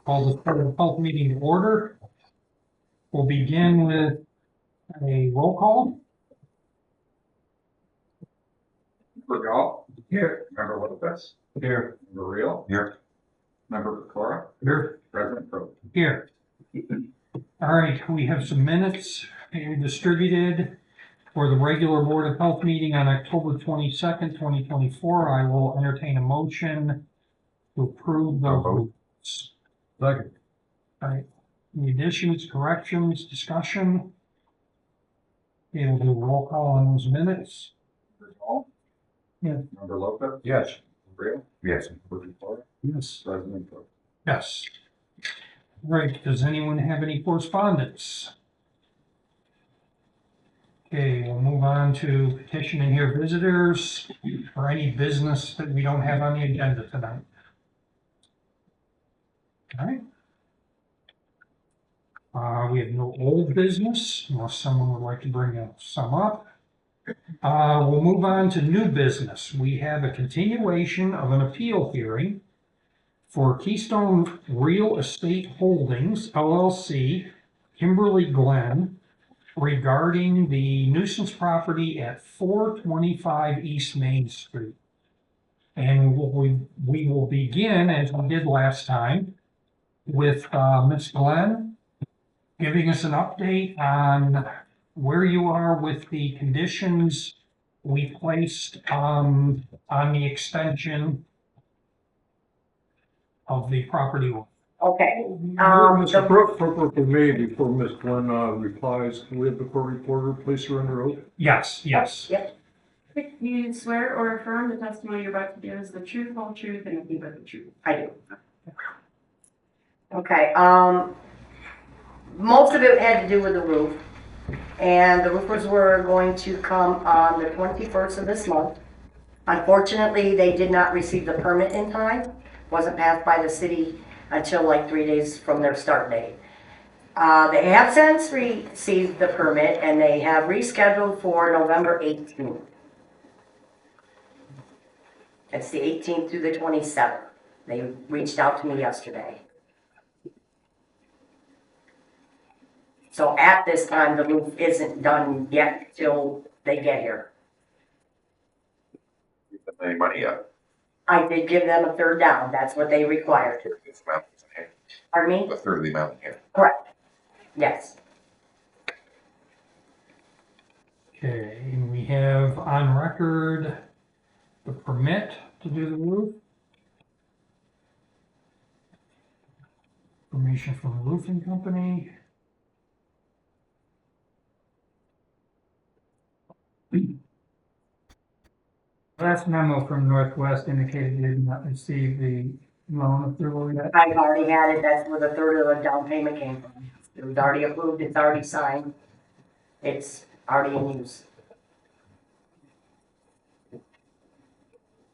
Call the Board of Health meeting to order. We'll begin with a roll call. Member Gall. Here. Member Lopez. Here. Member Real. Here. Member Pecora. Here. President Pro. Here. All right, we have some minutes distributed for the regular Board of Health meeting on October 22nd, 2024. I will entertain a motion to approve those minutes. Second. All right, any additions, corrections, discussion? Okay, we'll do a roll call on those minutes. Member Gall. Yeah. Member Lopez. Yes. Member Real. Yes. Member Pecora. Yes. President Pro. Yes. Right, does anyone have any correspondence? Okay, we'll move on to petition and hear visitors or any business that we don't have on the agenda tonight. All right. We have no old business unless someone would like to bring some up. We'll move on to new business. We have a continuation of an appeal hearing for Keystone Real Estate Holdings, LLC, Kimberly Glen, regarding the nuisance property at 425 East Main Street. And we will begin, as we did last time, with Ms. Glen giving us an update on where you are with the conditions we placed on the extension of the property. Okay, For me, before Ms. Glenn replies, can we have the court reporter place her under oath? Yes. yep, Do you swear or affirm the testimony you're about to give is the truth, whole truth, and nothing but the truth? I do. Okay, most of it had to do with the roof. And the roofers were going to come on the 21st of this month. Unfortunately, they did not receive the permit in time. Wasn't passed by the city until like 3 days from their start date. They have since received the permit and they have rescheduled for November 18th. It's the 18th through the 27th. They reached out to me yesterday. So at this time, the roof isn't done yet till they get here. You haven't any money yet. I did give them a third down. That's what they required. This amount is in here. Pardon me? A third of the amount in here. Correct. Yes. Okay, and we have on record the permit to do the roof. Information from the roofing company. Last memo from Northwest indicated they did not receive the loan approval yet. I've already had it. That's where the third of the down payment came from. It was already approved. It's already signed. It's already in use.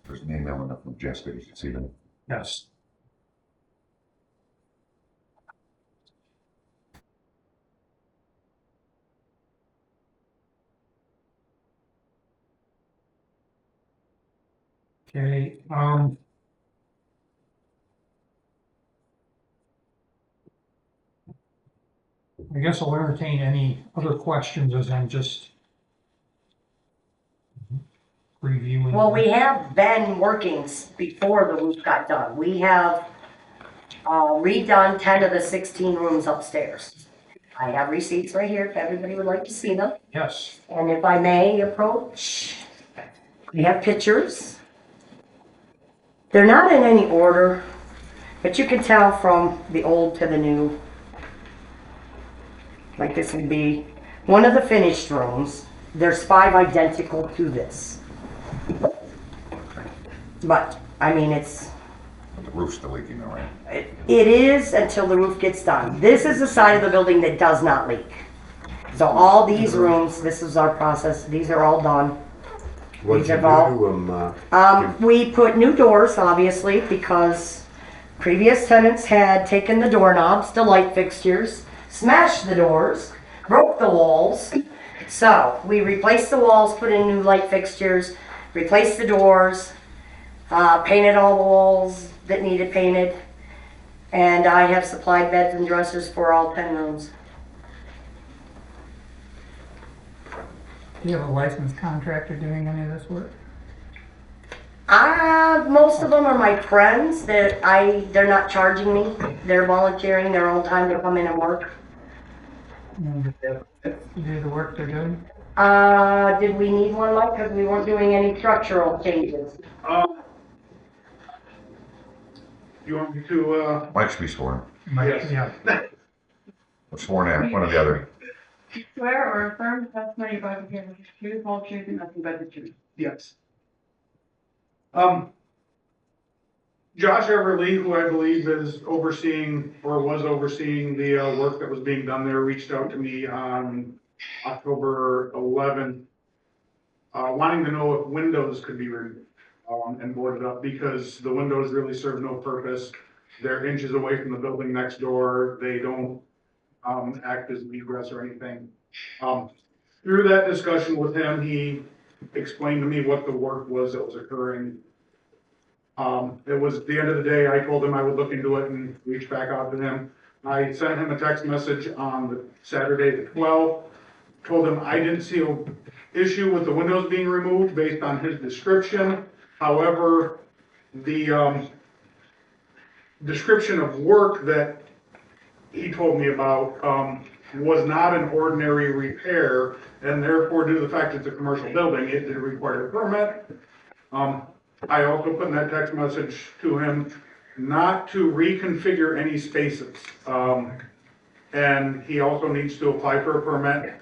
There's an email enough from Jessica, you should see that. Yes. Okay, I guess I'll entertain any other questions as I'm just reviewing. Well, we have been working before the roof got done. We have redone 10 of the 16 rooms upstairs. I have receipts right here if everybody would like to see them. Yes, And if I may approach, we have pictures. They're not in any order, but you can tell from the old to the new. Like this would be one of the finished rooms. There's 5 identical to this. But, I mean, The roof's still leaking though, right? it is until the roof gets done. This is the side of the building that does not leak. So all these rooms, this is our process, these are all done. What'd These you have all- do to them? We put new doors, obviously, because previous tenants had taken the doorknobs, the light fixtures, smashed the doors, broke the walls. So we replaced the walls, put in new light fixtures, replaced the doors, painted all the walls that needed painted, And I have supplied beds and dressers for all 10 rooms. Do you have a licensed contractor doing any of this work? Most of them are my friends that they're not charging me. They're volunteering their own time to come in and work. And to do the work they're doing? Did we need one, Mike? Because we weren't doing any structural changes. You want me to, Mike should be sworn. Yes. Yeah. Or sworn in, one or the other. Do you swear or affirm the testimony you're about to give is the truth, whole truth, and nothing but the truth? yes. Josh Everly, who I believe is overseeing, or was overseeing the, work that was being done there, reached out to me on October 11th, wanting to know if windows could be removed, and boarded up, because the windows really serve no purpose. They're inches away from the building next door. They don't, act as egress or anything. Through that discussion with him, he explained to me what the work was that was occurring. It was at the end of the day, I told him I would look into it and reach back out to him. I sent him a text message on the Saturday the 12th, told him I didn't see an issue with the windows being removed based on his description. However, the, description of work that he told me about, was not an ordinary repair, and therefore, due to the fact it's a commercial building, it did require a permit. I also put in that text message to him not to reconfigure any spaces. And he also needs to apply for a permit.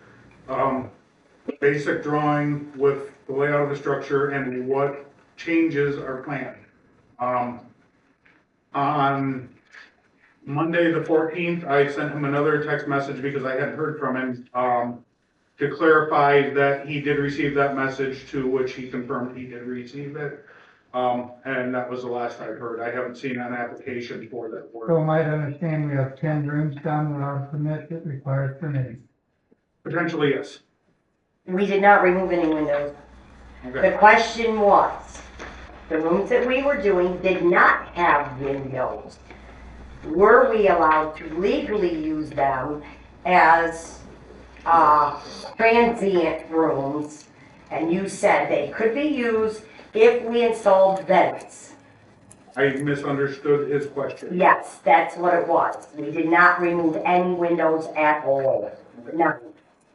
Basic drawing with the layout of the structure and what changes are planned. On Monday, the 14th, I sent him another text message because I hadn't heard from him, to clarify that he did receive that message, to which he confirmed he did receive it. And that was the last I heard. I haven't seen an application for that So work. I might understand we have 10 rooms done without a permit that requires permitting. Potentially, yes. We did not remove any windows. The Okay. question was, the rooms that we were doing did not have windows. Were we allowed to legally use them as transient rooms? And you said they could be used if we installed vents. I misunderstood his question. Yes, that's what it was. We did not remove any windows at all. None.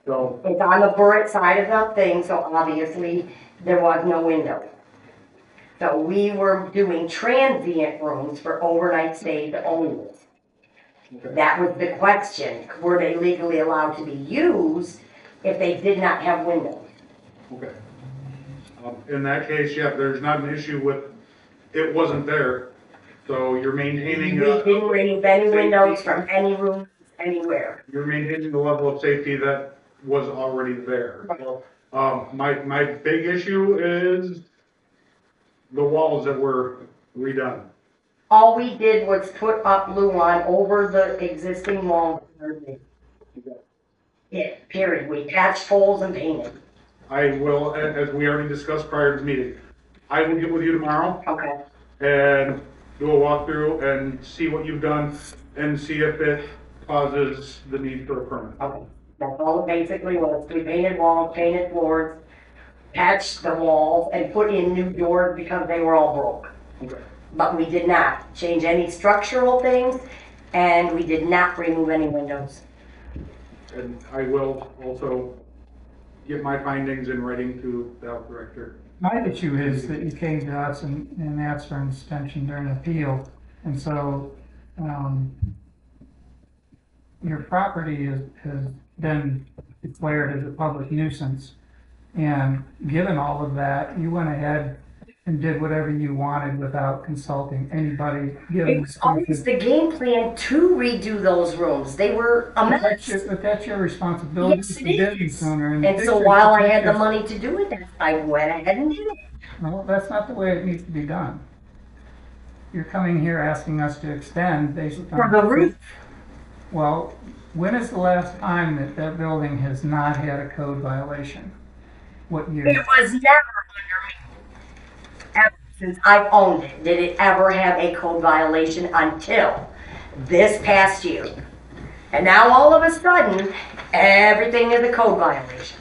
So, It's on the Burritt side of the thing, so obviously there was no window. So we were doing transient rooms for overnight stays only. That was the question. Were they legally allowed to be used if they did not have windows? okay. In that case, yeah, there's not an issue with, it wasn't there. So you're We maintaining, didn't remove any windows from any room, anywhere. you're maintaining the level of safety that was already there. My big issue is the walls that were redone. All we did was put up luan over the existing wall. Yeah, period. We patched holes and painted. I will, as we already discussed prior to the meeting, I will get with you tomorrow Okay. and do a walkthrough and see what you've done and see if it causes the need for a permit. Okay. That's all it basically was. We painted walls, painted floors, patched the walls, and put in new doors because they were all broke. Okay. But we did not change any structural things, and we did not remove any windows. And I will also get my findings in writing to the health director. My issue is that you came to us and asked for an suspension during appeal, and so, your property has been declared as a public nuisance. And given all of that, you went ahead and did whatever you wanted without consulting anybody. It was always the game plan to redo those rooms. They were a mess. But that's your responsibility Yes, as it the business is. owner. And so pictures while I to had the pictures. money to do it, I went ahead and did it. No, that's not the way it needs to be done. You're coming here asking us to extend based on. For the roof. Well, when is the last time that that building has not had a code violation? What year? It was never under me. Ever since I've owned it, did it ever have a code violation until this past year. And now all of a sudden, everything is a code violation.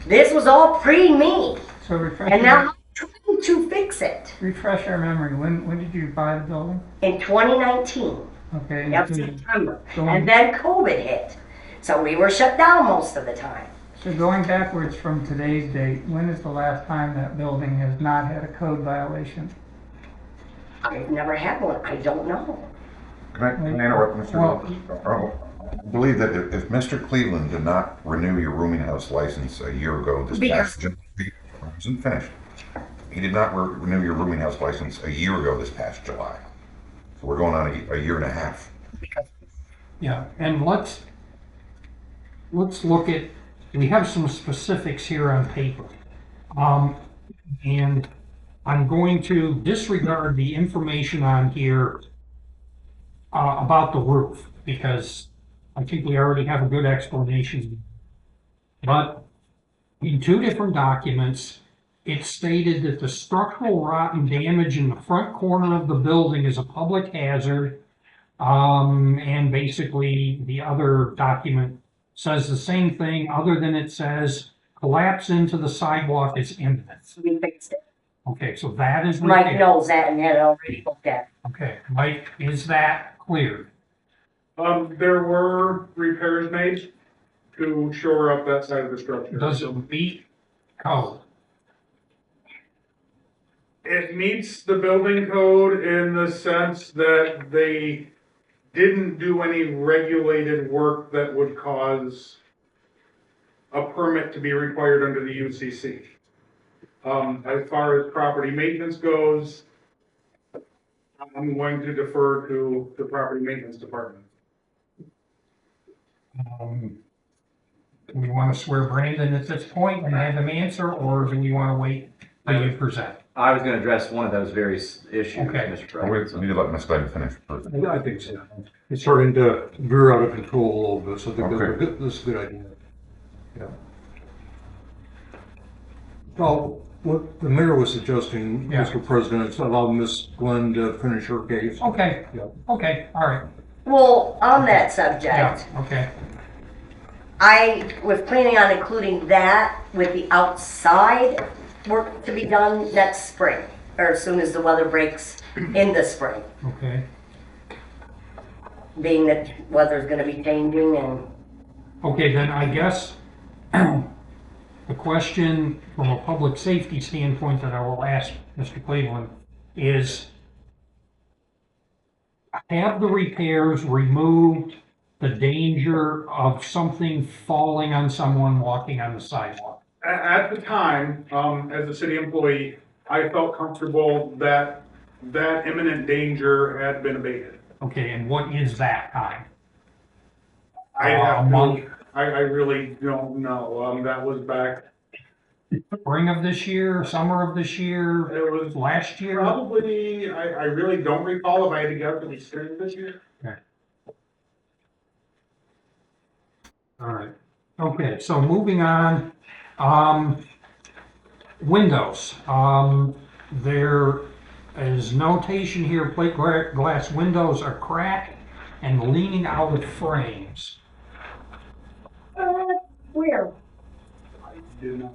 This was all pre-me, So and now I'm trying to fix it. refresh our memory, when did you buy the building? In 2019, Okay. yep, so- September, so- and then COVID hit. So we were shut down most of the time. So going backwards from today's date, when is the last time that building has not had a code violation? I've never had one, I don't know. Can I interrupt, Mr. Well- Oh, I believe that if Mr. Cleveland did not renew your rooming house license a year ago, this past, I wasn't finished. He did not renew your rooming house license a year ago this past July. So we're going on a year and a half. Yeah, and let's look at, we have some specifics here on paper. And I'm going to disregard the information on here about the roof, because I think we already have a good explanation. But in two different documents, it stated that the structural rot and damage in the front corner of the building is a public hazard. And basically, the other document says the same thing, other than it says collapse into the sidewalk is imminent. So we fixed it. Okay, so that is Mike repaired. knows that and had already looked at it. Okay, Mike, is that cleared? There were repairs made to shore up that side of the structure. Does it meet code? It meets the building code in the sense that they didn't do any regulated work that would cause a permit to be required under the UCC. As far as property maintenance goes, I'm going to defer to the property maintenance department. Do we want to swear Brandon at this point and have him answer, or do we want to wait till you present? I was gonna address one of those various issues, Okay. Mr. We President. need to let Ms. Glenn finish first. I think so. It's starting to veer out of control a little bit, so I think Okay. this is a good idea. Yeah. Well, what the mayor was suggesting, Yeah. Mr. President, is allow Ms. Glenn to finish her case. Okay, Yeah. okay, all right, Well, on that yeah, subject, okay, I was planning on including that with the outside work to be done next spring, or as soon as the weather breaks in the spring, okay. being that weather's gonna be changing and Okay, then I guess the question from a public safety standpoint that I will ask Mr. Cleveland is, have the repairs removed the danger of something falling on someone walking on the sidewalk? At the time, as a city employee, I felt comfortable that that imminent danger had been abated. Okay, and what is that time? I A have month, I really don't know. That was back, spring of this year, summer of this year, it was last year? probably, I really don't recall if I had to guess, it was spring this year. All right, okay, so moving on, windows. There is notation here, plate glass windows are cracked and leaning out of frames. where? I do not.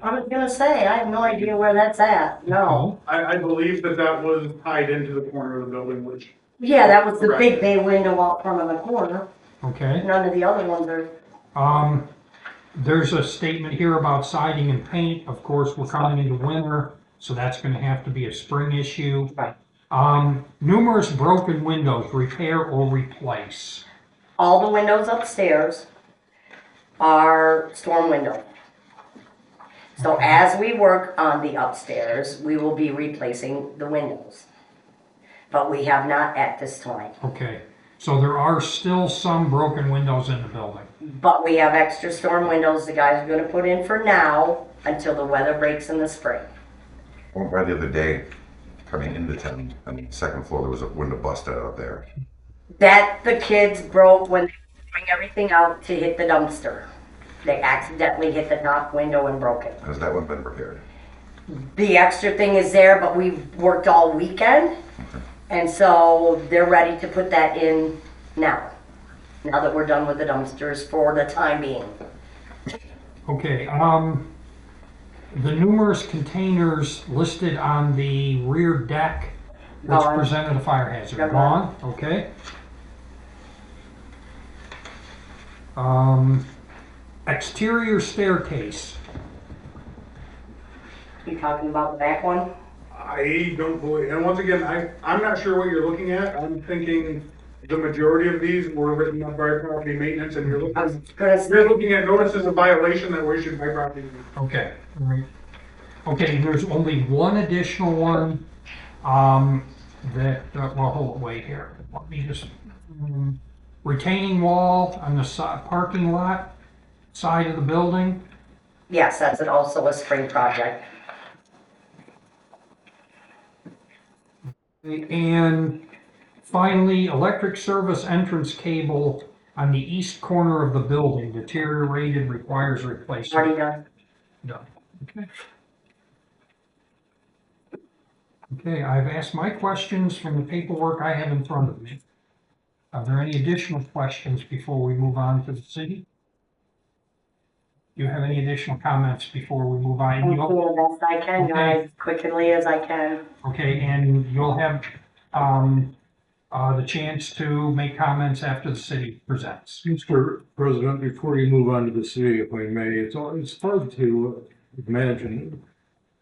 I was gonna say, I have no idea where that's at, no. I believe that was tied into the corner of the building, which, Yeah, that was the Correct. big bay window out front of the corner, Okay, none of the other ones are. there's a statement here about siding and paint. Of course, we're coming into winter, so that's gonna have to be a spring issue. Right. Numerous broken windows, repair or replace. All the windows upstairs are storm window. So as we work on the upstairs, we will be replacing the windows. But we have not at this time. Okay, so there are still some broken windows in the building. But we have extra storm windows the guys are gonna put in for now until the weather breaks in the spring. I went by the other day, coming into town, on the second floor, there was a window busted out there. That the kids broke when they bring everything out to hit the dumpster. They accidentally hit the top window and broke it. Has that one been repaired? The extra thing is there, but we've worked all weekend And so they're ready to put that in now that we're done with the dumpsters for the time being. Okay, the numerous containers listed on the rear deck which Gone. presented a fire hazard, They're gone, okay? Exterior staircase, You talking about the back one? I don't believe, and once again, I'm not sure what you're looking at. I'm thinking the majority of these were written up by property maintenance, and you're I was looking, gonna say, you're looking at notices of violation that were issued by property maintenance. okay, all right. Okay, there's only one additional one, well, hold, wait here, let me just, retaining wall on the parking lot, side of the building. yes, that's also a spring project. And finally, electric service entrance cable on the east corner of the building deteriorated, requires replacement. Already done. Done. Okay. Okay, I've asked my questions from the paperwork I have in front of me. Are there any additional questions before we move on to the city? Do you have any additional comments before we move on? I'm doing the best I can, guys, quickly as I can. Okay, and you'll have, the chance to make comments after the city presents. Mr. President, before you move on to the city, if I may, it's hard to imagine.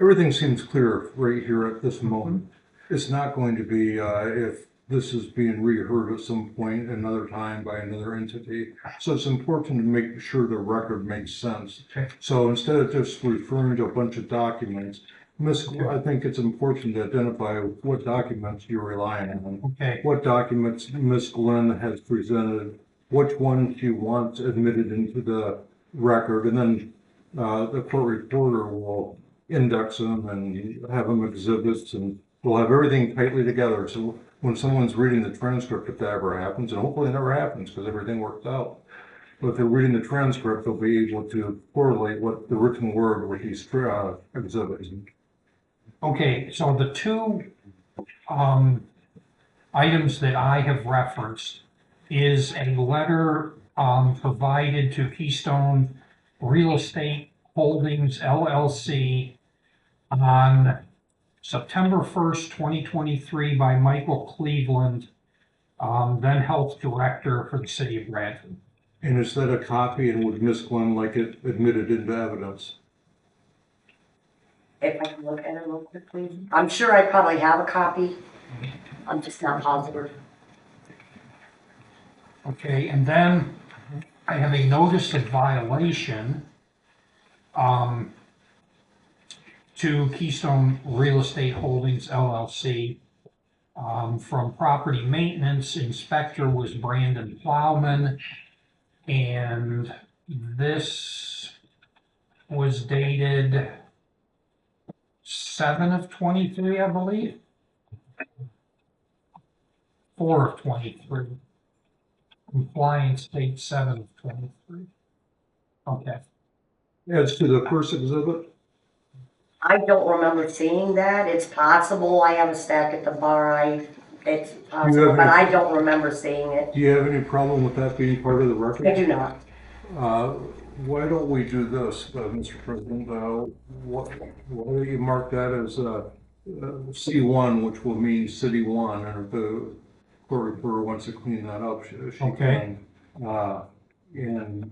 Everything seems clear right here at this moment. It's not going to be, if this is being reheard at some point another time by another entity. So it's important to make sure the record makes sense. Okay. So instead of just referring to a bunch of documents, I think it's important to identify what documents you're relying on. Okay, What documents Ms. Glenn has presented, which ones she wants admitted into the record, and then the court reporter will index them and have them exhibits, and we'll have everything tightly together. So when someone's reading the transcript, if that ever happens, and hopefully it never happens because everything worked out, but if they're reading the transcript, they'll be able to correlate what the written word with these exhibits. okay, so the two, items that I have referenced is a letter, provided to Keystone Real Estate Holdings LLC on September 1st, 2023 by Michael Cleveland, then Health Director for the city of Bradford. And is that a copy, and would Ms. Glenn like it admitted into evidence? If I can look at it real quickly. I'm sure I probably have a copy. I'm just not positive. Okay, and then I have a notice of violation, to Keystone Real Estate Holdings LLC, from property maintenance. Inspector was Brandon Plowman, and this was dated 7/23, I believe. 4/23. Compliance date 7/23. Okay. As to the first exhibit? I don't remember seeing that. It's possible. I have a stack at the bar. It's possible, but I don't remember seeing it. Do you have any problem with that being part of the record? I do not. Why don't we do this, Mr. President? Why don't you mark that as C1, which will mean City 1, and if the court reporter wants to clean that up, she Okay. can. And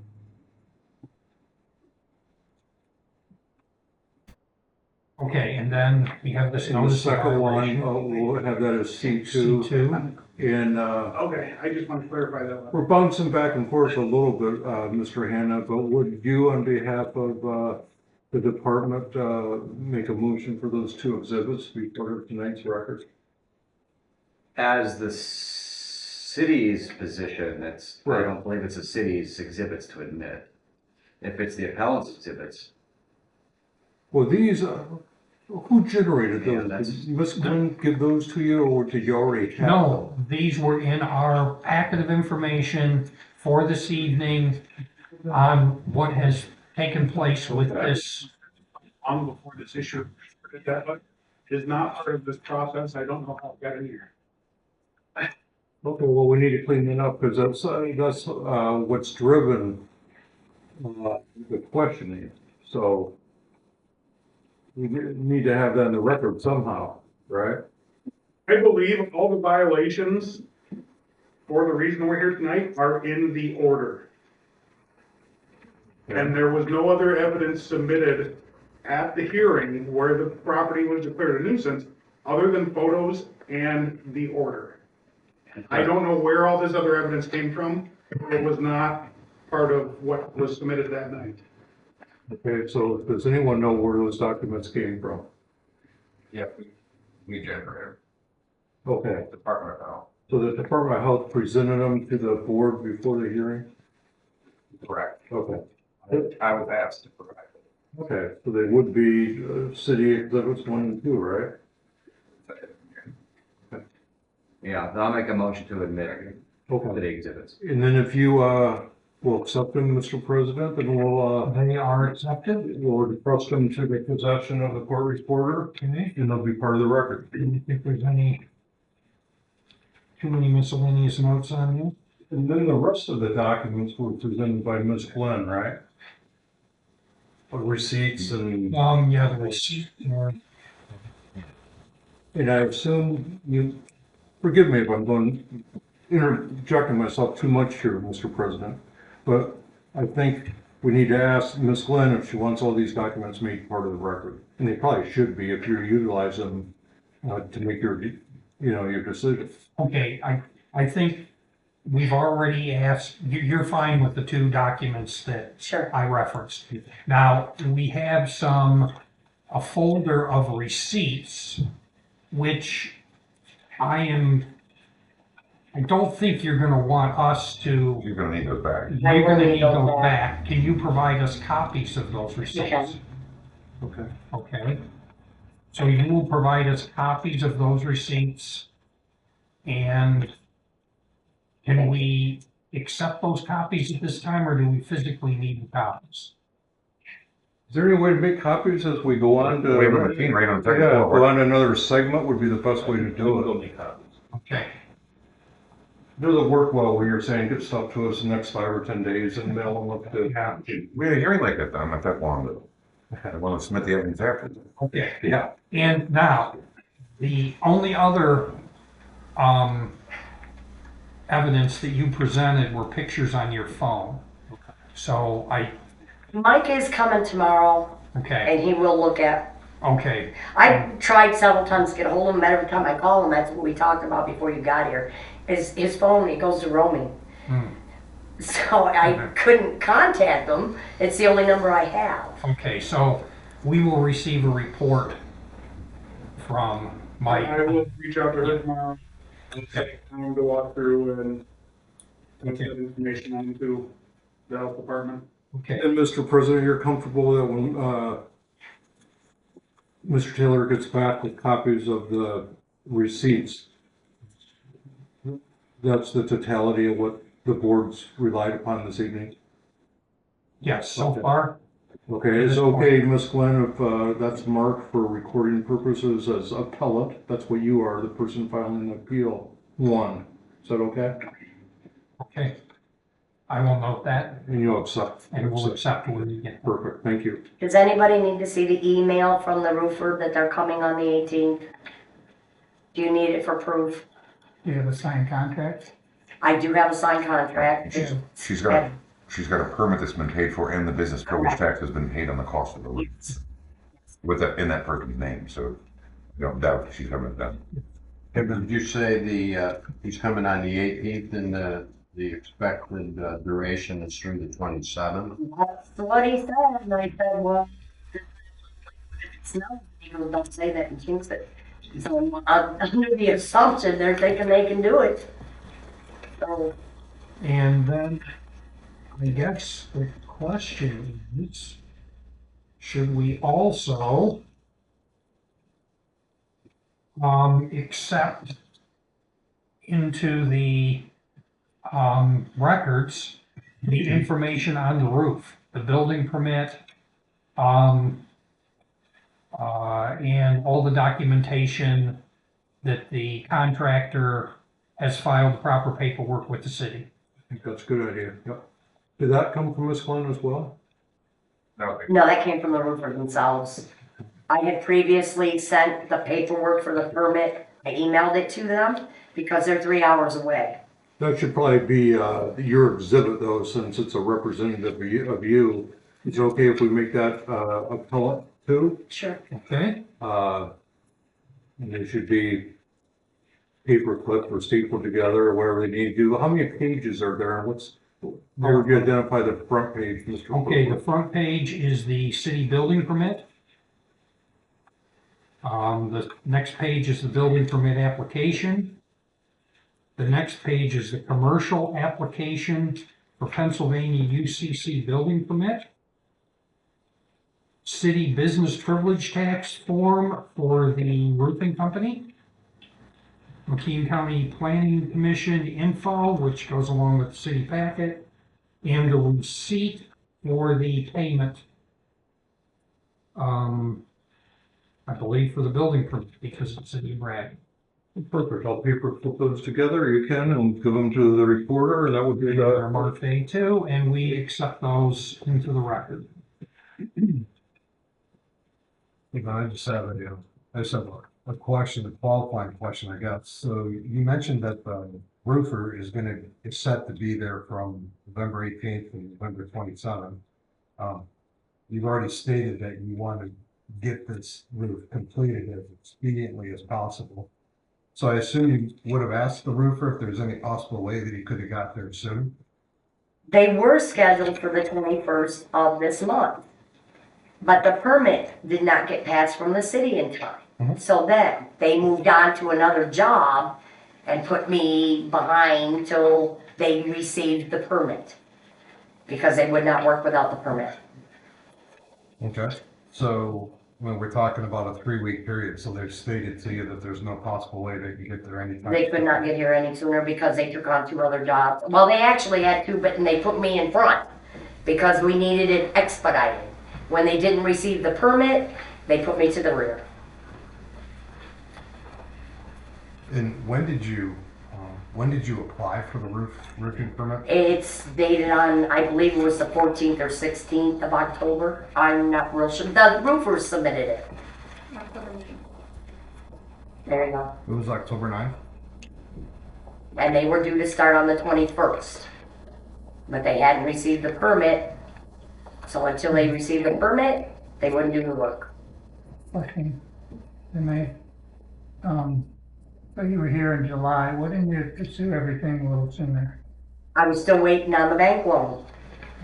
Okay, and then we have this and the notice of second one, violation. we'll have that as C2. C2. And Okay, I just want to clarify that. we're bouncing back and forth a little bit, Mr. Hanna, but would you, on behalf of the department, make a motion for those two exhibits to be part of tonight's record? As the city's position, I Right. don't believe it's the city's exhibits to admit. If it's the appellant's exhibits, Well, these, who generated Yeah, those? that's- Did Ms. Glenn give those to you, or did you already have them? No, these were in our packet of information for this evening on what has taken place with this. Long before this issue, that is not part of this process. I don't know how it got in here. Okay, well, we need to clean that up, because that's what's driven, the questioning, so we need to have that in the record somehow, right? I believe all the violations for the reason we're here tonight are in the order. And there was no other evidence submitted at the hearing where the property was declared a nuisance, other than photos and the order. I don't know where all this other evidence came from. It was not part of what was submitted that night. Okay, so does anyone know where those documents came from? Yep, we generated. Okay, Department of Health. so the Department of Health presented them to the board before the hearing? Correct. Okay, I was asked to provide it. okay, so they would be city exhibits 1 and 2, right? Yeah, I'll make a motion to admit to Okay, the exhibits. and then if you will accept them, Mr. President, then They are accepted. we'll trust them to the possession of the court reporter, Okay. and they'll be part of the record. Do you think there's too many miscellaneous notes on you? And then the rest of the documents were presented by Ms. Glenn, right? Receipts and Yeah, the receipt, I assume you, forgive me if I'm interjecting myself too much here, Mr. President, but I think we need to ask Ms. Glenn if she wants all these documents made part of the record. And they probably should be if you utilize them to make your decision. okay, I think we've already asked, you're fine with the 2 documents that Sure. I referenced. Now, we have a folder of receipts, which I don't think you're gonna want us to, You're gonna need those back. you're gonna need those back. Can you provide us copies of those receipts? Okay. Okay. So you will provide us copies of those receipts, and can we accept those copies at this time, or do we physically need the copies? Is there any way to make copies as we go on to? We have a machine right on the second Yeah, floor. go on to another segment would be the best way to do it. Okay, Do the work well where you're saying get stuff to us in the next 5 or 10 days and mail them up to. yeah, We had a hearing like that, though, not that long ago. I want to submit the evidence after. okay. Yeah. And now, the only other, evidence that you presented were pictures on your phone. So Mike is coming tomorrow okay, and he will look at, okay, I tried several times to get a hold of him, every time I call him, that's what we talked about before you got here. His phone, it goes to roaming. Hmm. So I couldn't contact him, it's the only number I have. okay, so we will receive a report from Mike. I will reach out to her tomorrow and take time to walk through and put that information onto the health department. Okay, And Mr. President, you're comfortable that when, Mr. Taylor gets back with copies of the receipts, that's the totality of what the board's relied upon this evening? yes, so Okay. far, Okay, is it okay, Ms. Glenn, if that's marked for recording purposes as appellate? That's what you are, the person filing the appeal 1. Is that okay? okay. I will note that, And you'll accept? and we'll accept when you get. Perfect, thank you. Does anybody need to see the email from the roofer that they're coming on the 18th? Do you need it for proof? Do you have a signed contract? I do have a signed contract. She's got a permit that's been paid for, and the business privilege tax has been paid on the cost of the roof. With that, in that person's name, so I don't doubt she's having it done. Did you say he's coming on the 18th and the expected duration is through the 27th? That's what he said, and I said, well, it's no, he goes, don't say that and jinx it. So under the assumption, they're thinking they can do it. So, And then, I guess the question is, should we also accept into the records the information on the roof, the building permit, and all the documentation that the contractor has filed proper paperwork with the city. I think that's a good idea, yep. Did that come from Ms. Glenn as well? No, No, that came from the roofers themselves. I had previously sent the paperwork for the permit, I emailed it to them because they're 3 hours away. That should probably be, your exhibit though, since it's a representative of you. Is it okay if we make that, appellant too? Sure. Okay? And they should be paper clipped or stapled together or whatever they need to do. How many pages are there? And where would you identify the front page, Mr. Okay, the Cooper? front page is the city building permit. The next page is the building permit application. The next page is the commercial application for Pennsylvania UCC building permit. City business privilege tax form for the roofing company. McKean County Planning Commission info, which goes along with the city packet, and the receipt for the payment. I believe for the building permit, because it's in Brad. Perfect. I'll paper clip those together. You can and give them to the reporter and that would be They're the. marked A2, and we accept those into the record. I just have a question, a qualifying question, I guess. So you mentioned that the roofer is set to be there from November 18th to November 27th. You've already stated that you want to get this roof completed as expediently as possible. So I assume you would have asked the roofer if there's any possible way that he could have got there soon? They were scheduled for the 21st of this month. But the permit did not get passed from the city in time. Mhm. So then they moved on to another job and put me behind till they received the permit. Because they would not work without the permit. Okay. So when we're talking about a 3-week period, so they've stated to you that there's no possible way they can get there anytime? They could not get here any sooner because they took on 2 other jobs. Well, they actually had 2, but they put me in front because we needed it expedited. When they didn't receive the permit, they put me to the rear. And when did you apply for the roofing permit? It's dated on, I believe it was the 14th or 16th of October. I'm not real sure. The roofers submitted it. There you go. It was October 9th? And they were due to start on the 21st. But they hadn't received the permit. So until they received the permit, they wouldn't do the work. Question, so you were here in July, why didn't you pursue everything while it's in there? I was still waiting on the bank loan.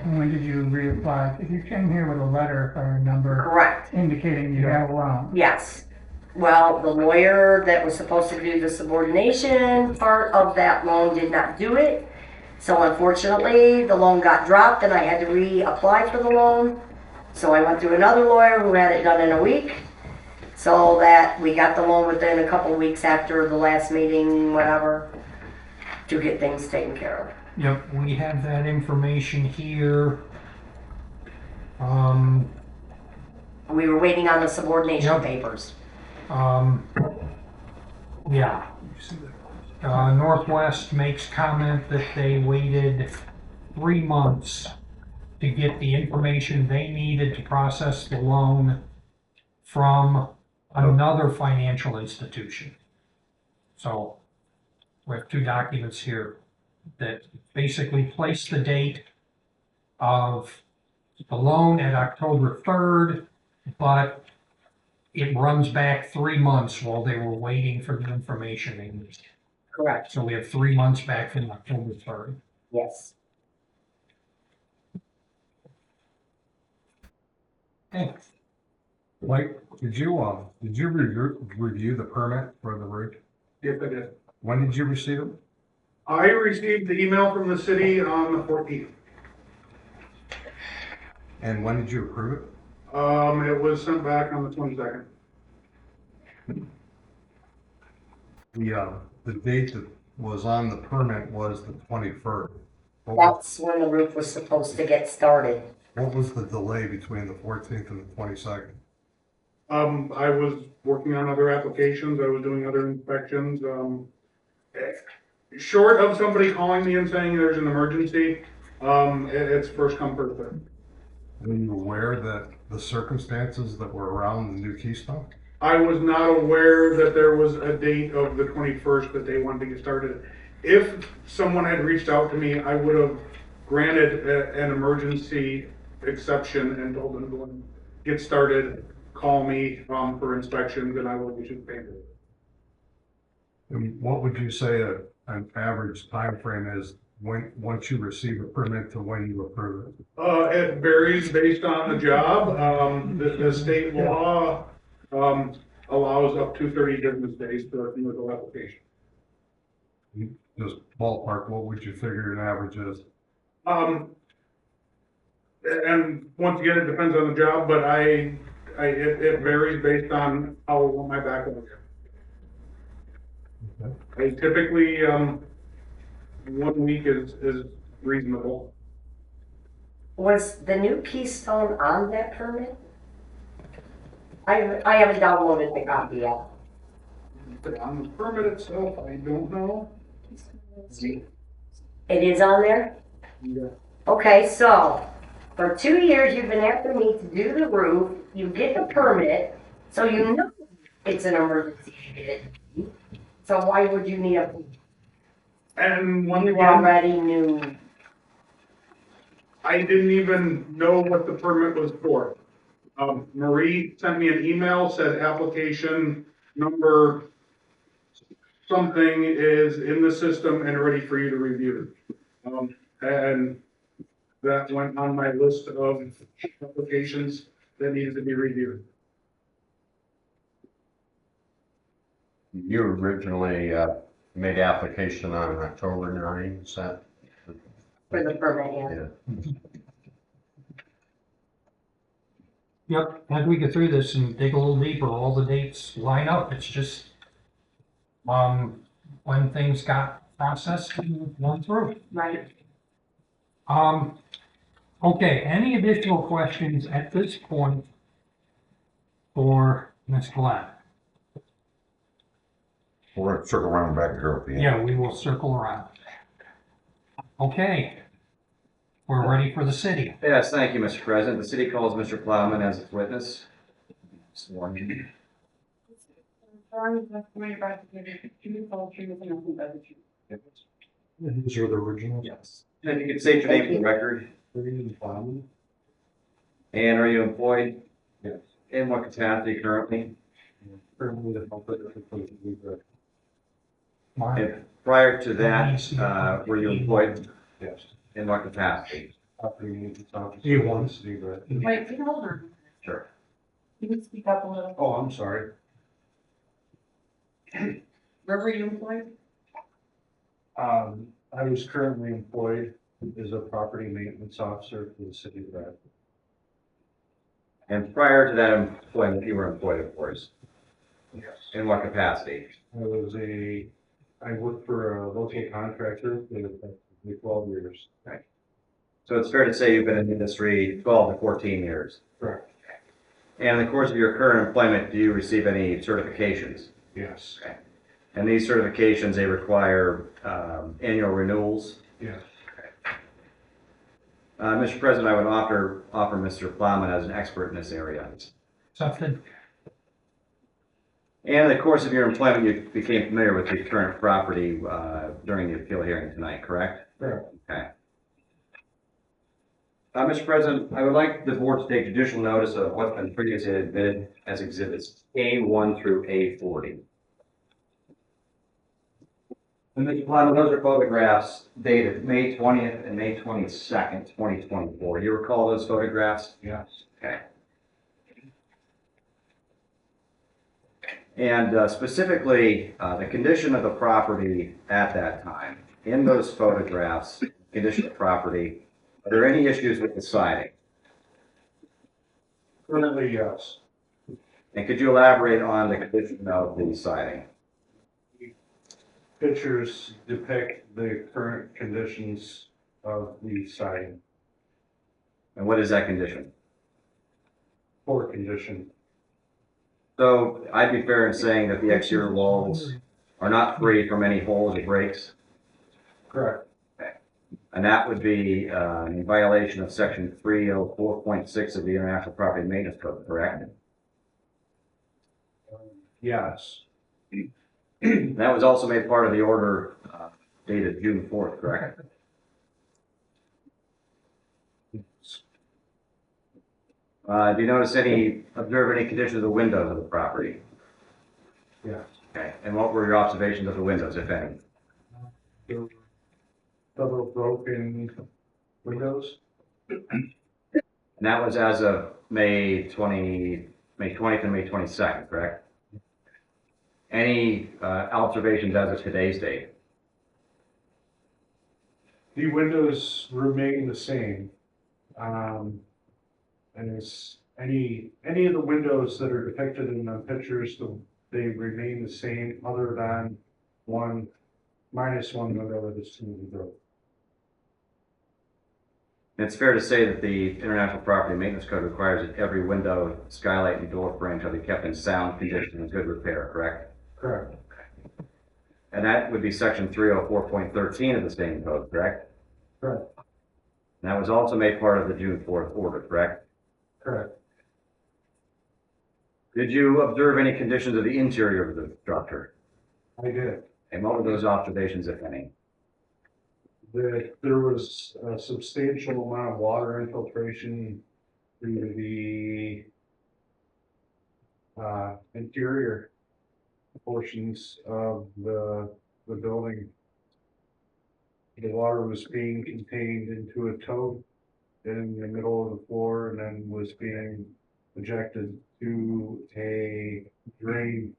And when did you reapply? Because you came here with a letter, if I remember, Correct. indicating you have a loan. Yes. Well, the lawyer that was supposed to do the subordination part of that loan did not do it. So unfortunately, the loan got dropped and I had to reapply for the loan. So I went to another lawyer who had it done in a week. So that we got the loan within a couple weeks after the last meeting, whatever, to get things taken care of. Yep, we have that information here. We were waiting on the subordination Yep. papers. Yeah. Northwest makes comment that they waited 3 months to get the information they needed to process the loan from another financial institution. So we have 2 documents here that basically place the date of the loan at October 3rd, but it runs back 3 months while they were waiting for the information they needed. Correct. So we have 3 months back from October 3rd. Yes. Okay. Mike, did you review the permit for the roof? Yes, I did. When did you receive it? I received the email from the city on the 14th. And when did you approve it? It was sent back on the 22nd. The date that was on the permit was the 21st. That's when the roof was supposed to get started. What was the delay between the 14th and the 22nd? I was working on other applications, I was doing other inspections, Short of somebody calling me and saying there's an emergency, it's first come, first served. Were you aware that the circumstances that were around the new Keystone? I was not aware that there was a date of the 21st that they wanted to get started. If someone had reached out to me, I would have granted an emergency exception and told them to get started, call me, for inspections, and I will issue the paper. And what would you say an average time frame is when, once you receive a permit to when you approve it? It varies based on the job. The state law, allows up to 30 business days for a single application. Just ballpark, what would you figure an average is? And once again, it depends on the job, but it varies based on how long my backlog is. Okay. I typically, 1 week is reasonable. Was the new Keystone on that permit? I haven't downloaded the copy yet. But on the permit itself, I don't know. It is on there? Yeah. Okay, so for 2 years, you've been after me to do the roof, you get the permit, so you know it's an emergency. So why would you need a, And once you again, already knew? I didn't even know what the permit was for. Marie sent me an email, said application number something is in the system and ready for you to review. And that went on my list of applications that needed to be reviewed. You originally, made application on October 9, is that? For the permit, yeah. Yeah. Yep, as we get through this and dig a little deeper, all the dates line up. It's just, when things got processed and went through. Right. Okay, any additional questions at this point for Ms. Glenn? We're gonna circle around back here at the end. Yeah, we will circle around. Okay, we're ready for the city. Yes, thank you, Mr. President. The city calls Mr. Plowman as its witness. Sworn in. Confirm the testimony you're about to give is the truth, whole truth, and nothing but the truth. These are the originals? Yes. And if you could state your name for the record, and are you employed? Yes. In what capacity currently? Currently the public official. Mine. And prior to that, were you employed Yes. in what capacity? Property maintenance officer. Wait, get hold on. Sure. You can speak up a little. Oh, I'm sorry. Where were you employed? I was currently employed as a property maintenance officer for the city of Bradford. And prior to that employment, you were employed, of course. Yes. In what capacity? I worked for a local contractor for 12 years. So it's fair to say you've been in the industry 12 to 14 years. Correct. And in the course of your current employment, do you receive any certifications? Yes. And these certifications, they require annual renewals. Yes. Mr. President, I would offer Mr. Plowman as an expert in this area. Accepted. And in the course of your employment, you became familiar with the current property during the appeal hearing tonight, correct? Correct. Okay. Mr. President, I would like the board to take judicial notice of what's been previously admitted as exhibits A1 through A40. And Mr. Plowman, those are photographs dated May 20th and May 22nd, 2024. You recall those photographs? Yes. Okay. And specifically, the condition of the property at that time. In those photographs, condition of property, are there any issues with the siding? Currently, yes. And could you elaborate on the condition of the siding? Pictures depict the current conditions of the siding, And what is that condition? poor condition. So I'd be fair in saying that the exterior walls are not free from any holes or breaks. Correct. And that would be in violation of section 304.6 of the International Property Maintenance Code, correct? Yes. That was also made part of the order dated June 4th, correct? Do you notice observe any condition of the windows of the property? Yes. Okay, and what were your observations of the windows, if any? There were several broken windows. And that was as of May 20th and May 22nd, correct? Any observations as of today's date? The windows remain the same. And it's any of the windows that are depicted in the pictures, they remain the same other than minus one window that is to the road. It's fair to say that the International Property Maintenance Code requires that every window, skylight, and door frame shall be kept in sound condition and good repair, correct? Correct. And that would be section 304.13 of the same code, correct? Correct. And that was also made part of the June 4th order, correct? Correct. Did you observe any conditions of the interior of the structure? I did. And what were those observations, if any? There was a substantial amount of water infiltration through the interior portions of the building. The water was being contained into a tote in the middle of the floor and then was being ejected to a drain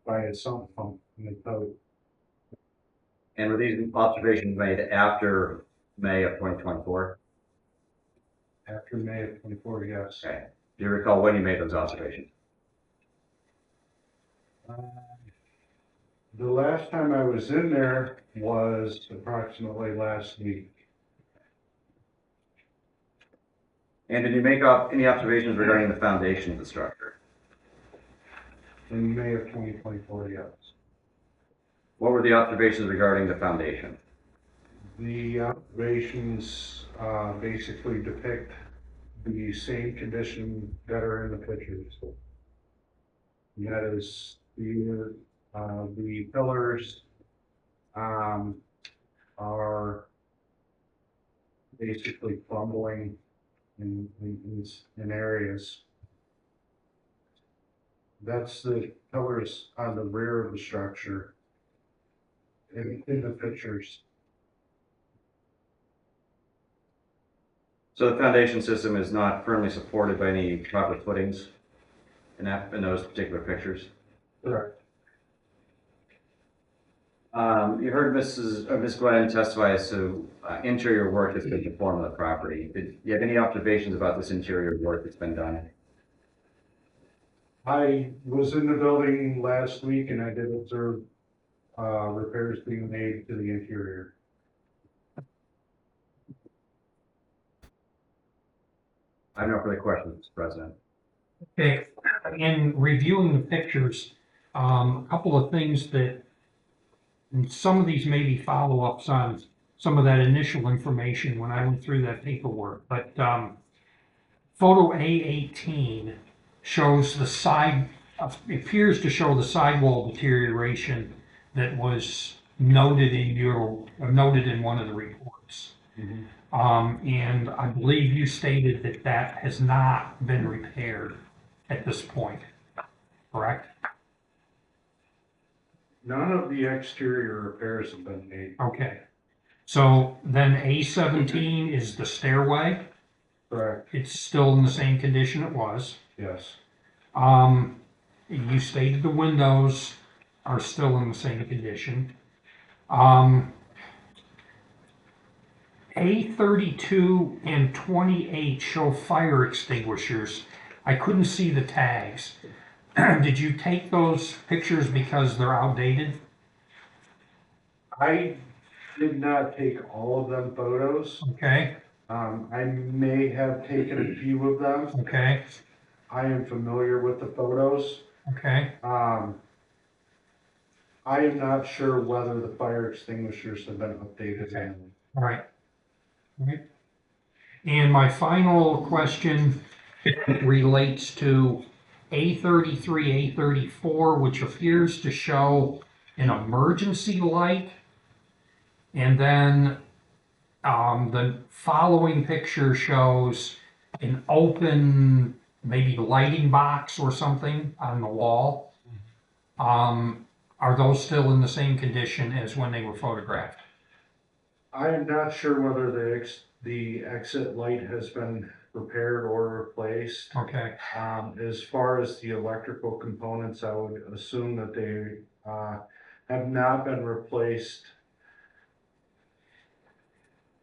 by a sump pump in the tote. And were these observations made after May of 2024? After May of 24, yes. Okay. Do you recall when you made those observations? The last time I was in there was approximately last week. And did you make any observations regarding the foundation of the structure? In May of 2024, yes. What were the observations regarding the foundation? The observations basically depict the same condition that are in the pictures. And that is the pillars are basically crumbling in areas. That's the pillars on the rear of the structure in the pictures. So the foundation system is not firmly supported by any proper footings in those particular pictures? Correct. You heard Ms. Glenn testify as to interior work that's been performed on the property. Did you have any observations about this interior work that's been done? I was in the building last week and I did observe repairs being made to the interior. I have no further questions, Mr. President. Okay, in reviewing the pictures, a couple of things that, and some of these may be follow-ups on some of that initial information when I went through that paperwork, but photo A18 shows the side, appears to show the sidewall deterioration that was noted in one of the reports. And I believe you stated that that has not been repaired at this point, correct? None of the exterior repairs have been made. Okay. So then A17 is the stairway. Correct. It's still in the same condition it was. Yes. You stated the windows are still in the same condition. A32 and 28 show fire extinguishers. I couldn't see the tags. Did you take those pictures because they're outdated? I did not take all of them photos. Okay, I may have taken a few of them. okay, I am familiar with the photos. okay. I am not sure whether the fire extinguishers have been updated. Okay. All right. All right. And my final question relates to A33, A34, which appears to show an emergency light. And then the following picture shows an open, maybe lighting box or something on the wall. Are those still in the same condition as when they were photographed? I am not sure whether the exit light has been repaired or replaced. Okay. As far as the electrical components, I would assume that they, have not been replaced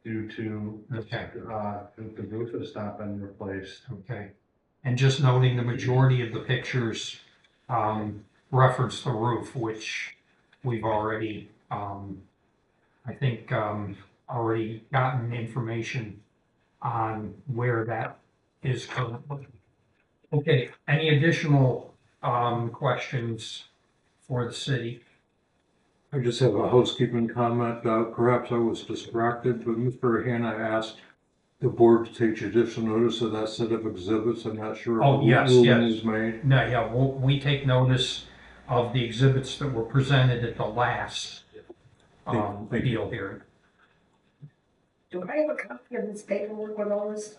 due to, Okay. the roof has not been replaced. Okay. And just noting the majority of the pictures reference the roof, which we've already, I think, already gotten information on where that is currently. Okay, any additional questions for the city? I just have a housekeeping comment. Perhaps I was distracted, but Mr. Hannah asked the board to take judicial notice of that set of exhibits. I'm not sure. Oh, if yes, ruling yes. is made. No, yeah, we take notice of the exhibits that were presented at the last Thank you. appeal hearing. Do I have a copy of this paperwork with all this?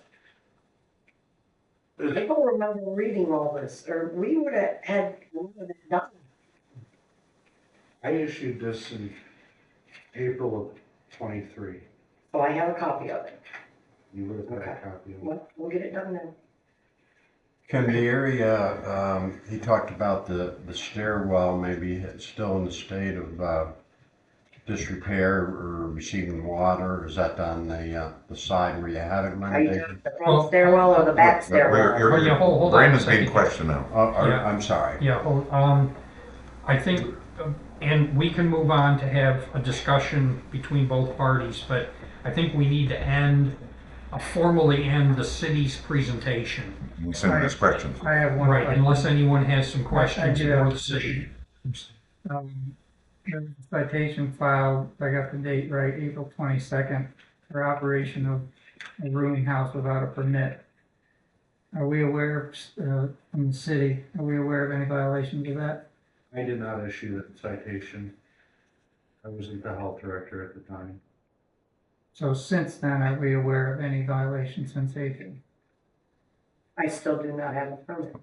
I don't remember reading all this, or we would have had one of it done. I issued this in April of '23. So I have a copy of it. You would have had a Okay. copy of it. Well, we'll get it done then. Can the area, he talked about the stairwell, maybe it's still in the state of disrepair or receiving water? Is that on the side where you have it Are you renovated? doing the front stairwell or the back stairwell? Oh, yeah, hold on a Brandon's being second. questioned now. Yeah. I'm sorry. Yeah, I think, and we can move on to have a discussion between both parties, but I think we need to formally end the city's presentation. We send these questions. I have one. Right, question. unless anyone has some questions I do have for a the city. There was a citation filed, if I got the date right, April 22nd, for operation of a rooming house without a permit. Are we aware, from the city, are we aware of any violations of that? I did not issue that citation. I wasn't the health director at the time. So since then, are we aware of any violations since April? I still do not have a permit.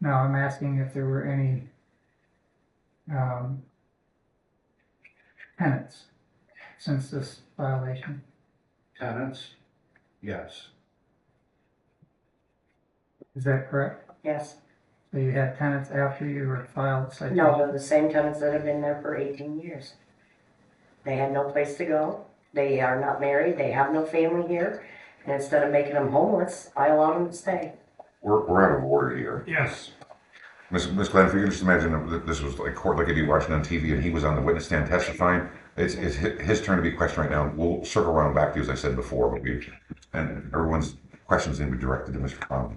No, I'm asking if there were any tenants since this violation. Tenants? Yes. Is that correct? Yes. So you had tenants after you were filed citation? No, they're the same tenants that have been there for 18 years. They had no place to go. They are not married. They have no family here. And instead of making them homeless, I allow them to stay. We're out of order here. Yes. Ms. Glenn, if you can just imagine that this was like court, like if you're watching on TV and he was on the witness stand testifying, it's his turn to be questioned right now. We'll circle around back to you as I said before, but and everyone's questions need to be directed to Mr. Conlon.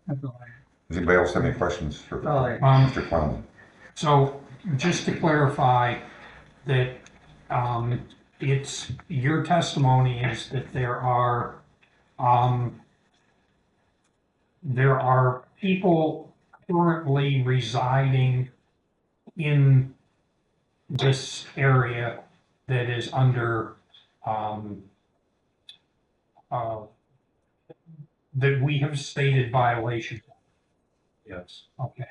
That's all I have. Does anybody else have any questions for That's all I have. Mr. Conlon? So just to clarify that it's your testimony is that there are people currently residing in this area that is under that we have stated violation. Yes. Okay.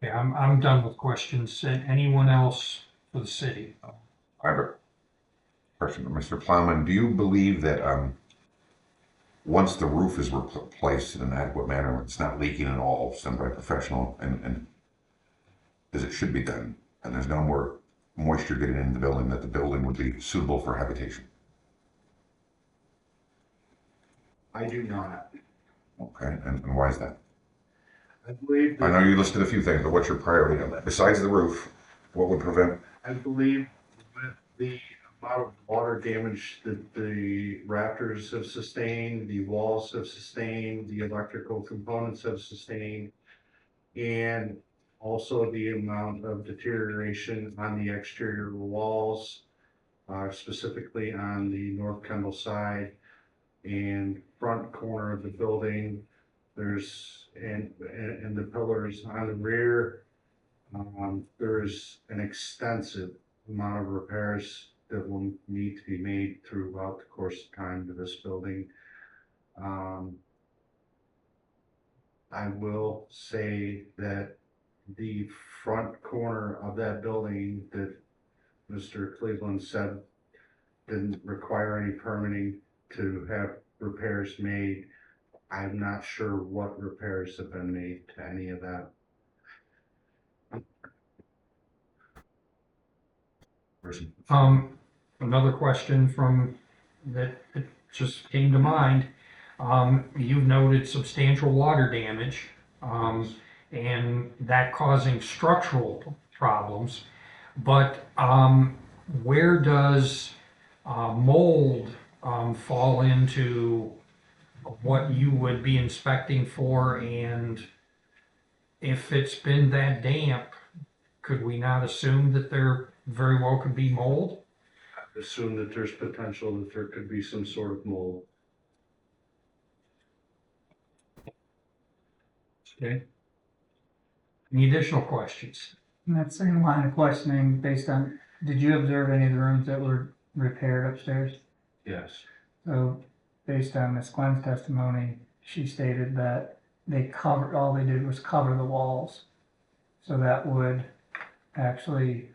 Okay, I'm done with questions. Anyone else for the city? I have a question for Mr. Plowman. Do you believe that once the roof is replaced in an adequate manner, it's not leaking at all, done by a professional, and as it should be done, and there's no more moisture getting into the building, that the building would be suitable for habitation? I do not. Okay, and why is that? I believe I know that, you listed a few things, but what's your priority? Besides the roof, what would prevent? I believe with the amount of water damage that the rafters have sustained, the walls have sustained, the electrical components have sustained, and Also, the amount of deterioration on the exterior walls, specifically on the North Kendall side and front corner of the building. And the pillars on the rear, there's an extensive amount of repairs that will need to be made throughout the course of time to this building. I will say that the front corner of that building that Mr. Cleveland said didn't require any permitting to have repairs made. I'm not sure what repairs have been made to any of that. Another question that just came to mind. You've noted substantial water damage, and that causing structural problems. But, where does, mold, fall into what you would be inspecting for? And if it's been that damp, could we not assume that there very well could be mold? Assume that there's potential that there could be some sort of mold. Okay. Any additional questions? In that same line of questioning, based on, did you observe any of the rooms that were repaired upstairs? Yes. So, based on Ms. Glenn's testimony, she stated that all they did was cover the walls. So that would actually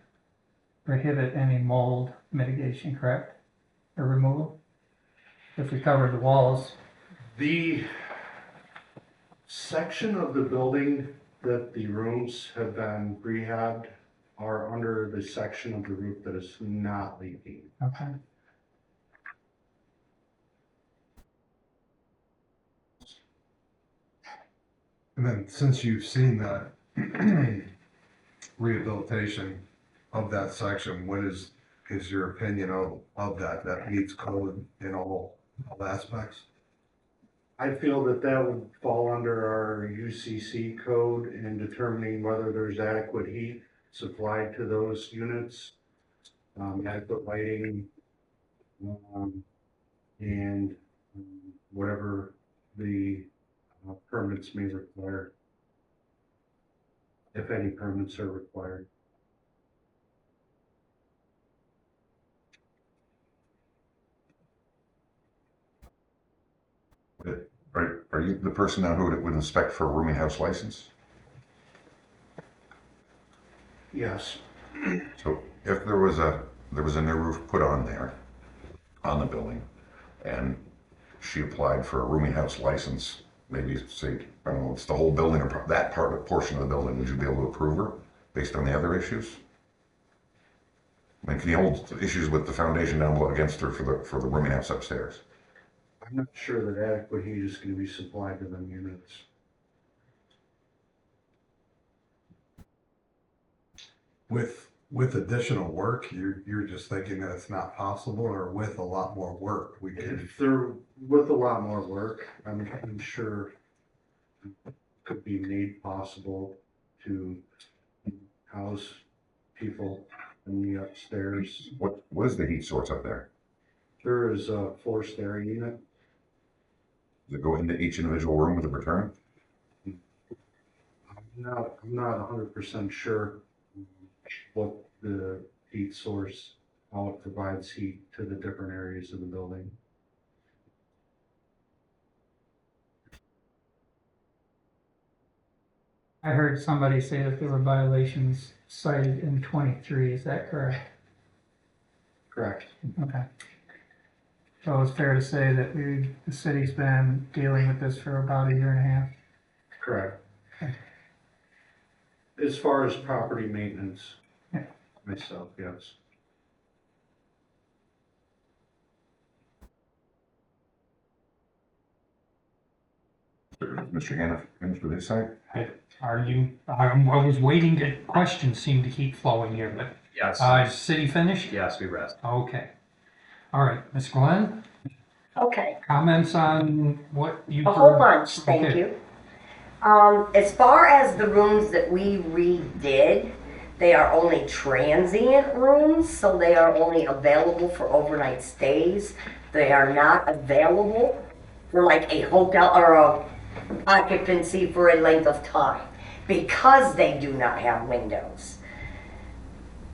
prohibit any mold mitigation, correct? Or removal? If we cover the walls. The section of the building that the rooms have been rehabbed are under the section of the roof that is not leaking. Okay. And then since you've seen that rehabilitation of that section, what is your opinion of that meets code in all aspects? I feel that that would fall under our UCC code in determining whether there's adequate heat supplied to those units, adequate lighting, and whatever the permits may require, if any permits are required. Are you the person now who would inspect for a rooming house license? Yes. So if there was a new roof put on there, on the building, and she applied for a rooming house license, maybe say, I don't know, it's the whole building or that portion of the building, would you be able to approve her based on the other issues? I mean, can you hold issues with the foundation down below against her for the rooming house upstairs? I'm not sure that adequate heat is going to be supplied to them units. With additional work, you're just thinking that it's not possible, or with a lot more work, we could. If they're with a lot more work, I'm sure it could be made possible to house people in the upstairs. What is the heat source up there? There is a forced air unit. Does it go into each individual room with a return? I'm not 100% sure what the heat source, how it provides heat to the different areas of the building. I heard somebody say that there were violations cited in 23, is that correct? Correct. Okay. So it's fair to say that the city's been dealing with this for about a year and a half? Correct. Okay. As far as property maintenance, Yeah. myself, yes. Mr. Hannah, finished with his side? I was waiting to, questions seem to keep flowing here, but, Yes, is city finished? yes, we rest. Okay. All right, Ms. Glenn, Okay, comments on what you've a whole heard? bunch, thank Okay. you. As far as the rooms that we redid, they are only transient rooms, so they are only available for overnight stays. They are not available for like a hotel or a occupancy for a length of time because they do not have windows.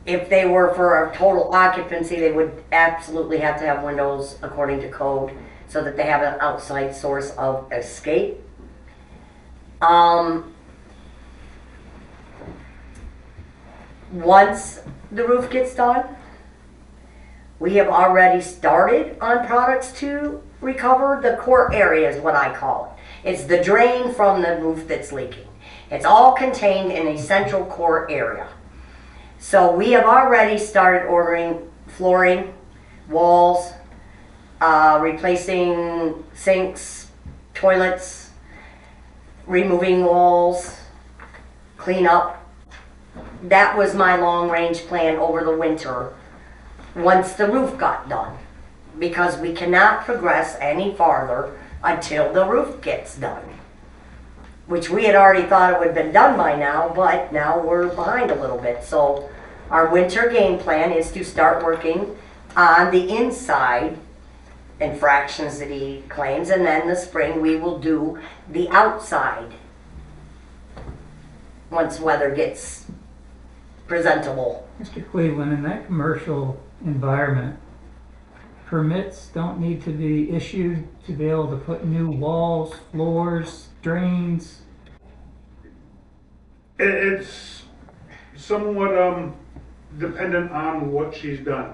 If they were for a total occupancy, they would absolutely have to have windows according to code so that they have an outside source of escape. Once the roof gets done, we have already started on products to recover. The core area is what I call it. It's the drain from the roof that's leaking. It's all contained in a central core area. So we have already started ordering flooring, walls, replacing sinks, toilets, removing walls, clean up. That was my long range plan over the winter once the roof got done, because we cannot progress any farther until the roof gets done, which we had already thought it would have been done by now, but now we're behind a little bit. So our winter game plan is to start working on the inside infractions that he claims, and then the spring we will do the outside once weather gets presentable. Mr. Cleveland, in that commercial environment, permits don't need to be issued to be able to put new walls, floors, drains. It's somewhat dependent on what she's done.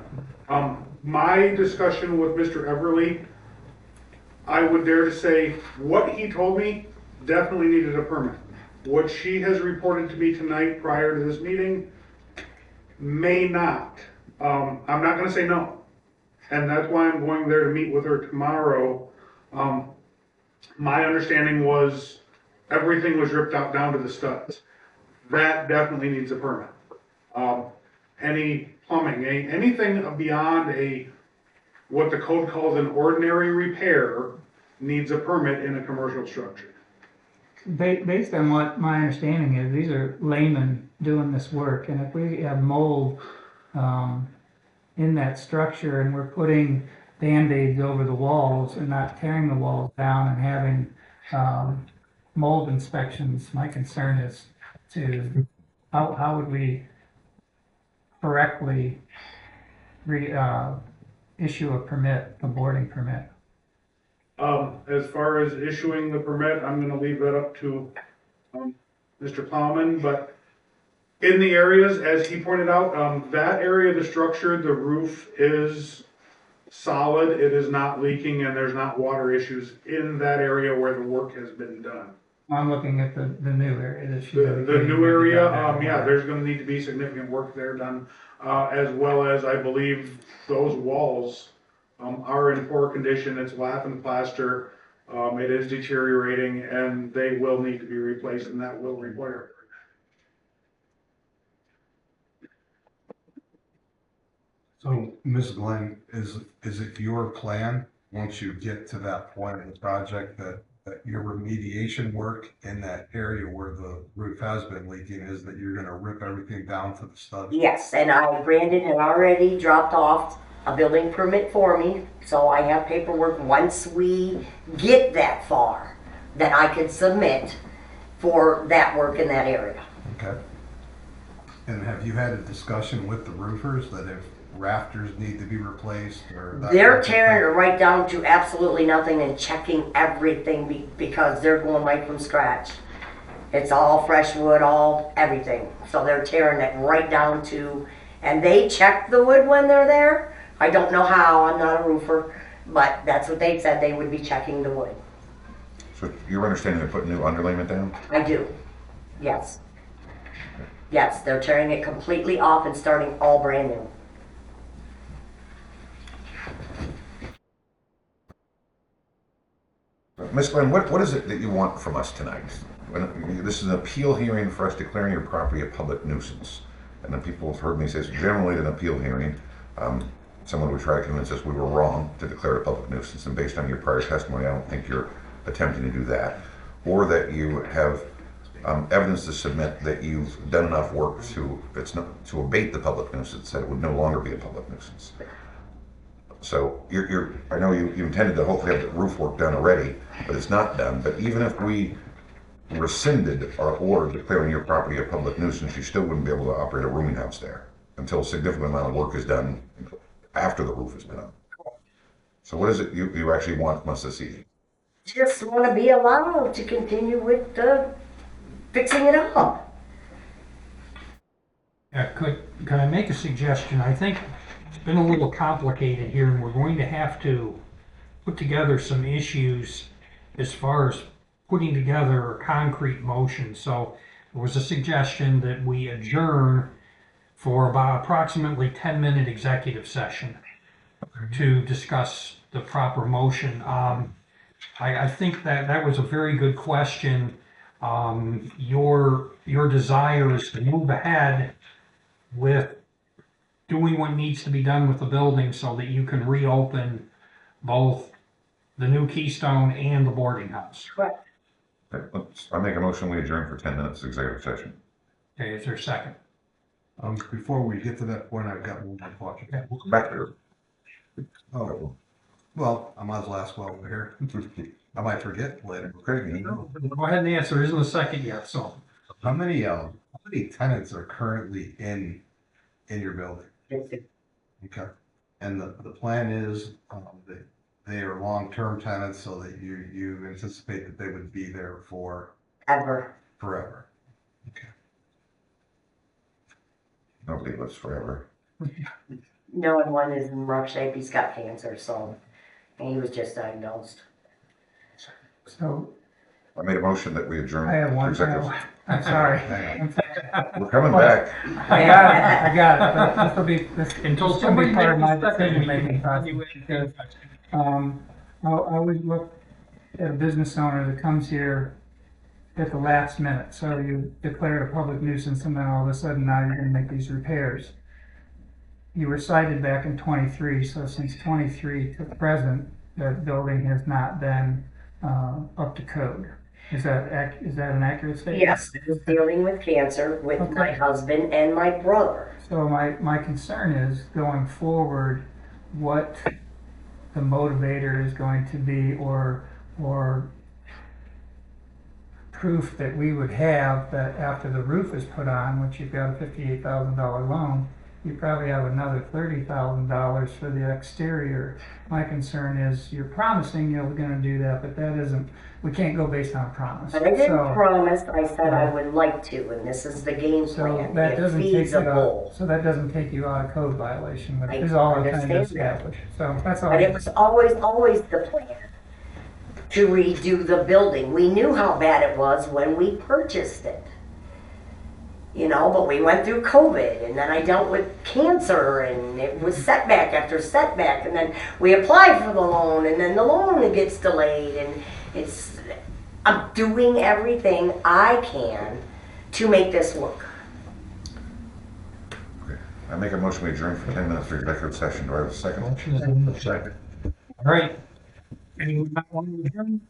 My discussion with Mr. Everly, I would dare to say what he told me definitely needed a permit. What she has reported to me tonight prior to this meeting may not. I'm not gonna say no. And that's why I'm going there to meet with her tomorrow. My understanding was everything was ripped out down to the studs. That definitely needs a permit. Any plumbing, anything beyond what the code calls an ordinary repair needs a permit in a commercial structure. Based on what my understanding is, these are laymen doing this work, and if we have mold in that structure and we're putting Band-Aids over the walls and not tearing the walls down and having mold inspections, my concern is to how would we correctly issue a permit, a boarding permit? As far as issuing the permit, I'm gonna leave that up to, Mr. Plowman, but in the areas, as he pointed out, that area of the structure, the roof is solid, it is not leaking, and there's not water issues in that area where the work has been done. I'm looking at the new area that she. The new area, yeah, there's gonna need to be significant work there done, as well as I believe those walls are in poor condition. It's lath and plaster, it is deteriorating, and they will need to be replaced, and that will require. So, Ms. Glenn, is it your plan, once you get to that point in the project, that your remediation work in that area where the roof has been leaking is that you're gonna rip everything down to the studs? Yes, and Brandon had already dropped off a building permit for me, so I have paperwork once we get that far that I could submit for that work in that area. Okay. And have you had a discussion with the roofers that if rafters need to be replaced or that? They're tearing it right down to absolutely nothing and checking everything because they're going right from scratch. It's all fresh wood, all everything. So they're tearing it right down to, and they check the wood when they're there. I don't know how, I'm not a roofer, but that's what they said, they would be checking the wood. So your understanding they're putting new underlayment down? I do, yes. Yes, they're tearing it completely off and starting all brand new. Ms. Glenn, what is it that you want from us tonight? This is an appeal hearing for us declaring your property a public nuisance. And then people have heard me say it's generally an appeal hearing. Someone would try to convince us we were wrong to declare it a public nuisance, and based on your prior testimony, I don't think you're attempting to do that. or that you have evidence to submit that you've done enough work to, to abate the public nuisance, that it would no longer be a public nuisance. So I know you intended to hopefully have the roof work done already, but it's not done. But even if we rescinded our order declaring your property a public nuisance, you still wouldn't be able to operate a rooming house there until a significant amount of work is done after the roof has been on. So what is it you actually want from us this evening? Just want to be allowed to continue with fixing it up. Could I make a suggestion? I think it's been a little complicated here, and we're going to have to put together some issues as far as putting together a concrete motion. So there was a suggestion that we adjourn for about approximately 10-minute executive session to discuss the proper motion. I think that was a very good question. Your desire is to move ahead with doing what needs to be done with the building so that you can reopen both the new Keystone and the boarding house. Correct. I make a motion, we adjourn for 10 minutes executive session. Okay, is there a second? Before we get to that point, I've got one more question. Okay. We'll come back here. Oh, well, I might as well ask while we're here. I might forget later. Okay, you know. Go ahead and answer. There isn't a second yet, so. How many tenants are currently in your building? Okay. And the plan is, that they are long-term tenants so that you anticipate that they would be there Ever. forever. Okay. Nobody lives forever. No, and one is in rough shape. He's got cancer, so, and he was just diagnosed. So I made a motion that we adjourn. I have for one, executive. I'm sorry. We're coming back. I got it, but this will be, this Until this will be somebody part of my makes a second, decision-making process, because, I always look at a business owner that comes here at the last minute, so you declared a public nuisance, and then all of a sudden now you're gonna make these repairs. You were cited back in '23, so since '23 to the present, that building has not been, up to code. Is that an accurate statement? Yes, I was dealing with cancer with my husband and my brother. So my concern is going forward, what the motivator is going to be, or proof that we would have that after the roof is put on, which you've got a $58,000 loan, you probably have another $30,000 for the exterior. My concern is you're promising you're gonna do that, but that isn't, we can't go based on a promise. But I didn't So- promise, I said I would like to, and this is the game So plan, that if doesn't take you out, feasible. so that doesn't take you out of code violation, which I is all I'm trying to understand that. establish. So that's all. But it was always the plan to redo the building. We knew how bad it was when we purchased it. You know, but we went through COVID, and then I dealt with cancer, and it was setback after setback, and then we applied for the loan, and then the loan gets delayed, and I'm doing everything I can to make this work. Okay. I make a motion, we adjourn for 10 minutes for executive session. Do I have a second? Motion is in the second. All right. Anyone not want to adjourn?